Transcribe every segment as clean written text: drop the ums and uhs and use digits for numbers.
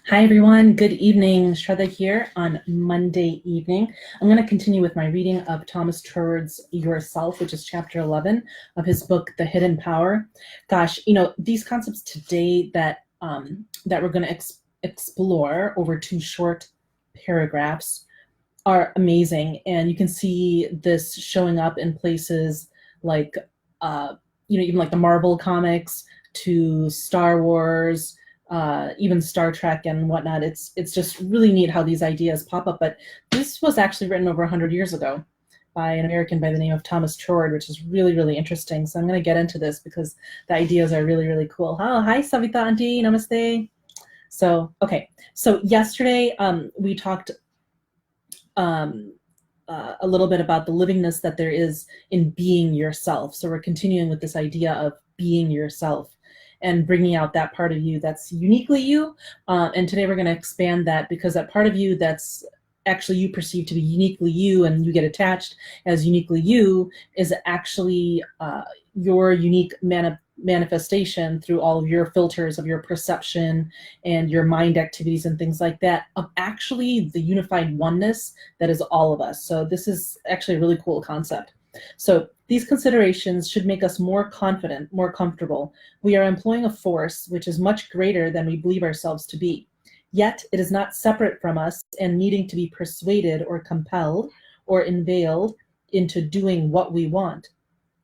Hi everyone, good evening. Shraddha here on Monday evening. I'm going to continue with my reading of Thomas Troward's Yourself, which is chapter 11 of his book, The Hidden Power. Gosh, these concepts today that we're going to explore over two short paragraphs are amazing, and you can see this showing up in places like, even like the Marvel comics to Star Wars, even Star Trek and whatnot. It's just really neat how these ideas pop up. But this was actually written over 100 years ago by an American by the name of Thomas Troward, which is really, really interesting. So I'm going to get into this because the ideas are really, really cool. Oh, hi, Savita Auntie. Namaste. So, okay. So yesterday we talked a little bit about the livingness that there is in being yourself. So we're continuing with this idea of being yourself and bringing out that part of you that's uniquely you. And today we're going to expand that, because that part of you that's actually you perceive to be uniquely you and you get attached as uniquely you is actually your unique manifestation through all of your filters of your perception and your mind activities and things like that, of actually the unified oneness that is all of us. So this is actually a really cool concept. So these considerations should make us more confident, more comfortable. We are employing a force which is much greater than we believe ourselves to be. Yet it is not separate from us and needing to be persuaded or compelled or inveigled into doing what we want.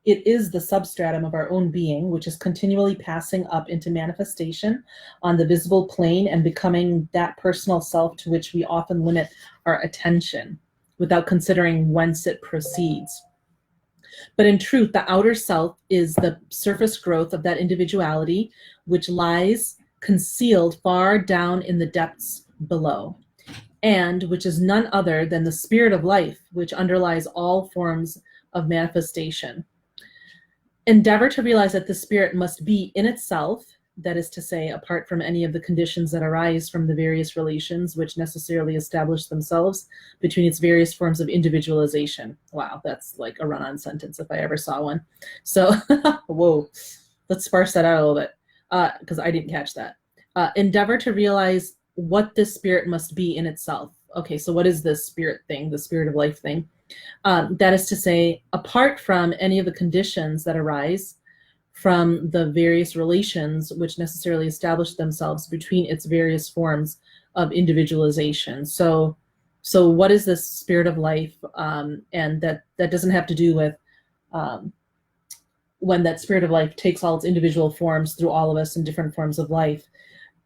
It is the substratum of our own being, which is continually passing up into manifestation on the visible plane and becoming that personal self to which we often limit our attention without considering whence it proceeds. But in truth, the outer self is the surface growth of that individuality which lies concealed far down in the depths below, and which is none other than the spirit of life, which underlies all forms of manifestation. Endeavor to realize that the spirit must be in itself, that is to say, apart from any of the conditions that arise from the various relations which necessarily establish themselves between its various forms of individualization. Wow, that's like a run-on sentence if I ever saw one. So, whoa, let's sparse that out a little bit, because I didn't catch that. Endeavor to realize what this spirit must be in itself. Okay, so what is this spirit thing, the spirit of life thing? That is to say, apart from any of the conditions that arise from the various relations which necessarily establish themselves between its various forms of individualization. So what is this spirit of life? And that doesn't have to do with when that spirit of life takes all its individual forms through all of us in different forms of life.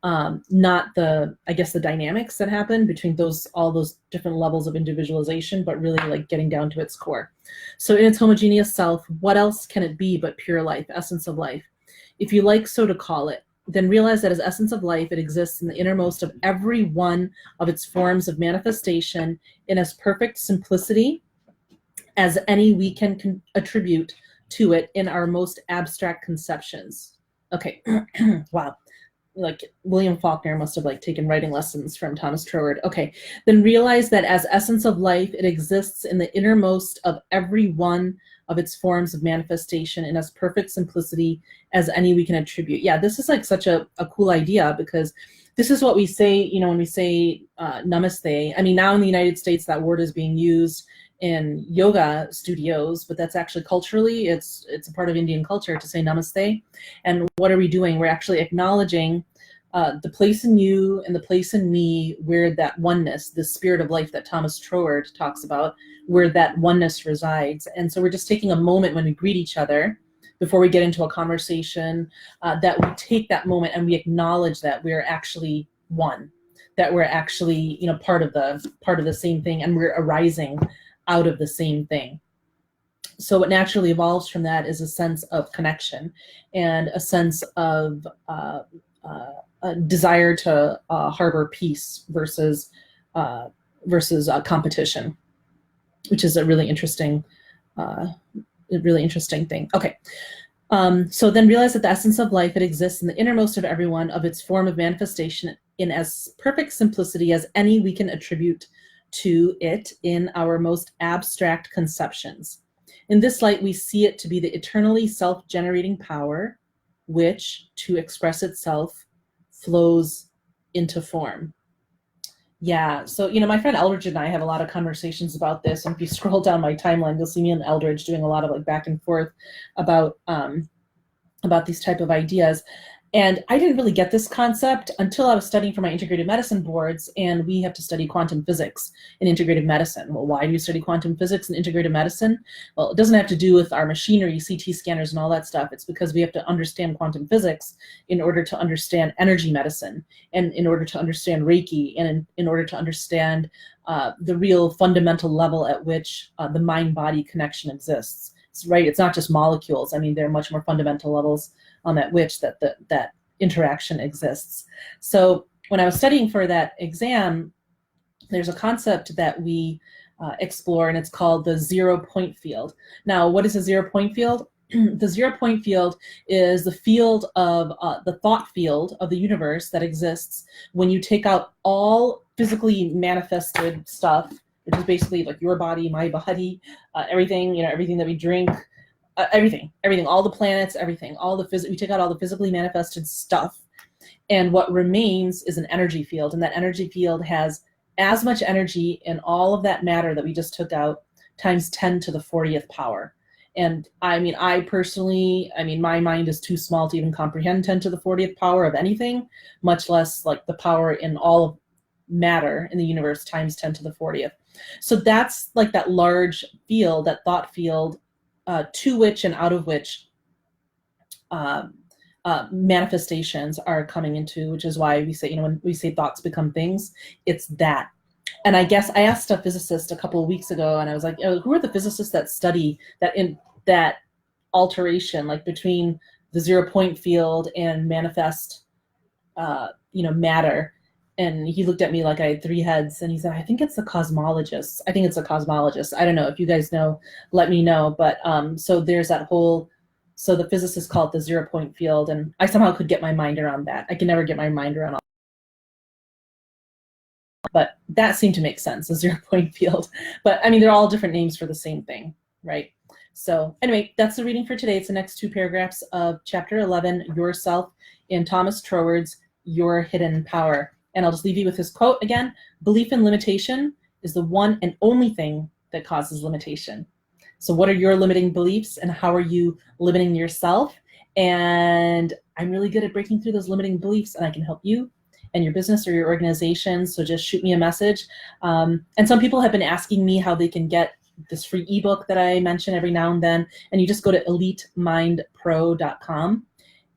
Not the dynamics that happen between all those different levels of individualization, but really like getting down to its core. So in its homogeneous self, what else can it be but pure life, essence of life? If you like so to call it, then realize that as essence of life, it exists in the innermost of every one of its forms of manifestation in as perfect simplicity as any we can attribute to it in our most abstract conceptions. Okay, wow. Like William Faulkner must have taken writing lessons from Thomas Troward. Okay, then realize that as essence of life, it exists in the innermost of every one of its forms of manifestation in as perfect simplicity as any we can attribute. Yeah, this is such a cool idea, because this is what we say, when we say namaste. I mean, now in the United States, that word is being used in yoga studios, but that's actually culturally, it's a part of Indian culture to say namaste. And what are we doing? We're actually acknowledging the place in you and the place in me where that oneness, the spirit of life that Thomas Troward talks about, where that oneness resides. And so we're just taking a moment when we greet each other before we get into a conversation, that we take that moment and we acknowledge that we're actually one, that we're actually part of the same thing, and we're arising out of the same thing. So what naturally evolves from that is a sense of connection and a sense of a desire to harbor peace versus competition, which is a really interesting thing. Okay. So then realize that the essence of life, it exists in the innermost of everyone of its form of manifestation in as perfect simplicity as any we can attribute to it in our most abstract conceptions. In this light, we see it to be the eternally self-generating power which, to express itself, flows into form. Yeah, so my friend Eldridge and I have a lot of conversations about this, and if you scroll down my timeline, you'll see me and Eldridge doing a lot of back and forth about these type of ideas. And I didn't really get this concept until I was studying for my integrative medicine boards, and we have to study quantum physics in integrative medicine. Well, why do you study quantum physics in integrative medicine? Well, it doesn't have to do with our machinery, CT scanners, and all that stuff. It's because we have to understand quantum physics in order to understand energy medicine, and in order to understand Reiki, and in order to understand the real fundamental level at which the mind-body connection exists. Right? It's not just molecules. I mean, there are much more fundamental levels at which that interaction exists. So when I was studying for that exam, there's a concept that we explore, and it's called the 0-point field. Now, what is a 0-point field? The 0-point field is the field of the thought field of the universe that exists when you take out all physically manifested stuff, which is basically like your body, my body, everything, everything that we drink, everything, all the planets, everything, we take out all the physically manifested stuff, and what remains is an energy field, and that energy field has as much energy in all of that matter that we just took out times 10 to the 40th power. And I mean, I personally, my mind is too small to even comprehend 10 to the 40th power of anything, much less like the power in all of matter in the universe times 10 to the 40th. So that's like that large field, that thought field, to which and out of which manifestations are coming into, which is why we say, when we say thoughts become things, it's that. And I guess I asked a physicist a couple of weeks ago, and I was like, who are the physicists that study that alteration, like between the 0-point field and manifest, matter? And he looked at me like I had 3 heads, and he said, I think it's the cosmologists. I don't know. If you guys know, let me know. But so there's that whole, so the physicists call it the 0-point field, and I somehow could get my mind around that. I can never get my mind around all. But that seemed to make sense, a 0-point field. But I mean, they're all different names for the same thing, right? So anyway, that's the reading for today. It's the next 2 paragraphs of chapter 11, Yourself, in Thomas Troward's Your Hidden Power. And I'll just leave you with his quote again: belief in limitation is the one and only thing that causes limitation. So what are your limiting beliefs, and how are you limiting yourself? And I'm really good at breaking through those limiting beliefs, and I can help you and your business or your organization. So just shoot me a message. And some people have been asking me how they can get this free ebook that I mention every now and then. And you just go to elitemindpro.com.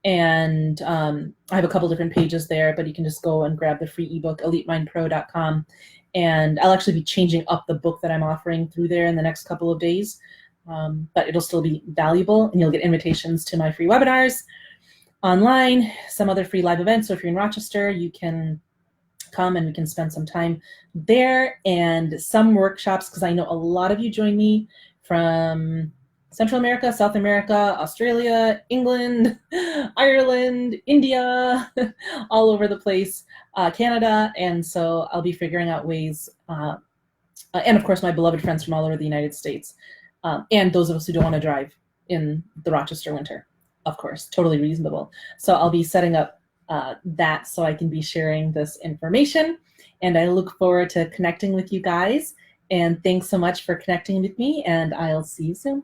And I have a couple different pages there, but you can just go and grab the free ebook, elitemindpro.com. And I'll actually be changing up the book that I'm offering through there in the next couple of days. But it'll still be valuable, and you'll get invitations to my free webinars online, some other free live events. So if you're in Rochester, you can come and we can spend some time there, and some workshops, because I know a lot of you join me from Central America, South America, Australia, England, Ireland, India, all over the place, Canada. And so I'll be figuring out ways, and of course my beloved friends from all over the United States, and those of us who don't want to drive in the Rochester winter, of course, totally reasonable. So I'll be setting up that so I can be sharing this information, and I look forward to connecting with you guys. And thanks so much for connecting with me, and I'll see you soon.